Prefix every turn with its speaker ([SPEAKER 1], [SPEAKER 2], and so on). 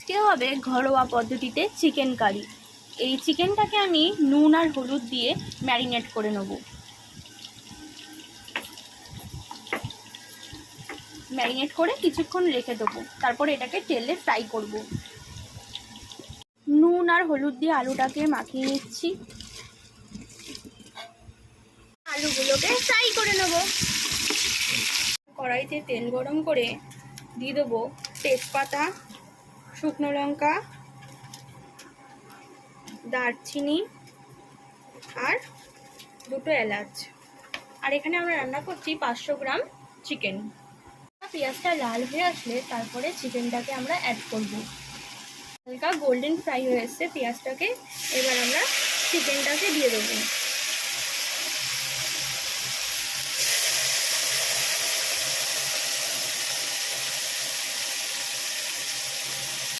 [SPEAKER 1] আজকে হবে ঘরোয়া পদ্ধতিতে চিকেন কারি। এই চিকেনটাকে আমি নুন আর হলুদ দিয়ে ম্যারিনেট করে নেব। ম্যারিনেট করে কিছুক্ষণ রেখে দেবো, তারপরে এটাকে তেলে ফ্রাই করব। নুন আর হলুদ দিয়ে আলুটাকে মাখিয়ে নিচ্ছি। আলুগুলোকে ফ্রাই করে নেব। কড়াইতে তেল গরম করে দিয়ে দেবো তেজপাতা, শুকনো লঙ্কা, দারচিনি আর দুটো এলাচ। আর এখানে আমরা রান্না করছি 500 গ্রাম চিকেন। পেঁয়াজটা লাল হয়ে আসলে তারপরে চিকেনটাকে আমরা অ্যাড করব। হালকা গোল্ডেন ফ্রাই হয়ে এসছে পেঁয়াজটাকে, এবার আমরা চিকেনটাকে দিয়ে দেবো।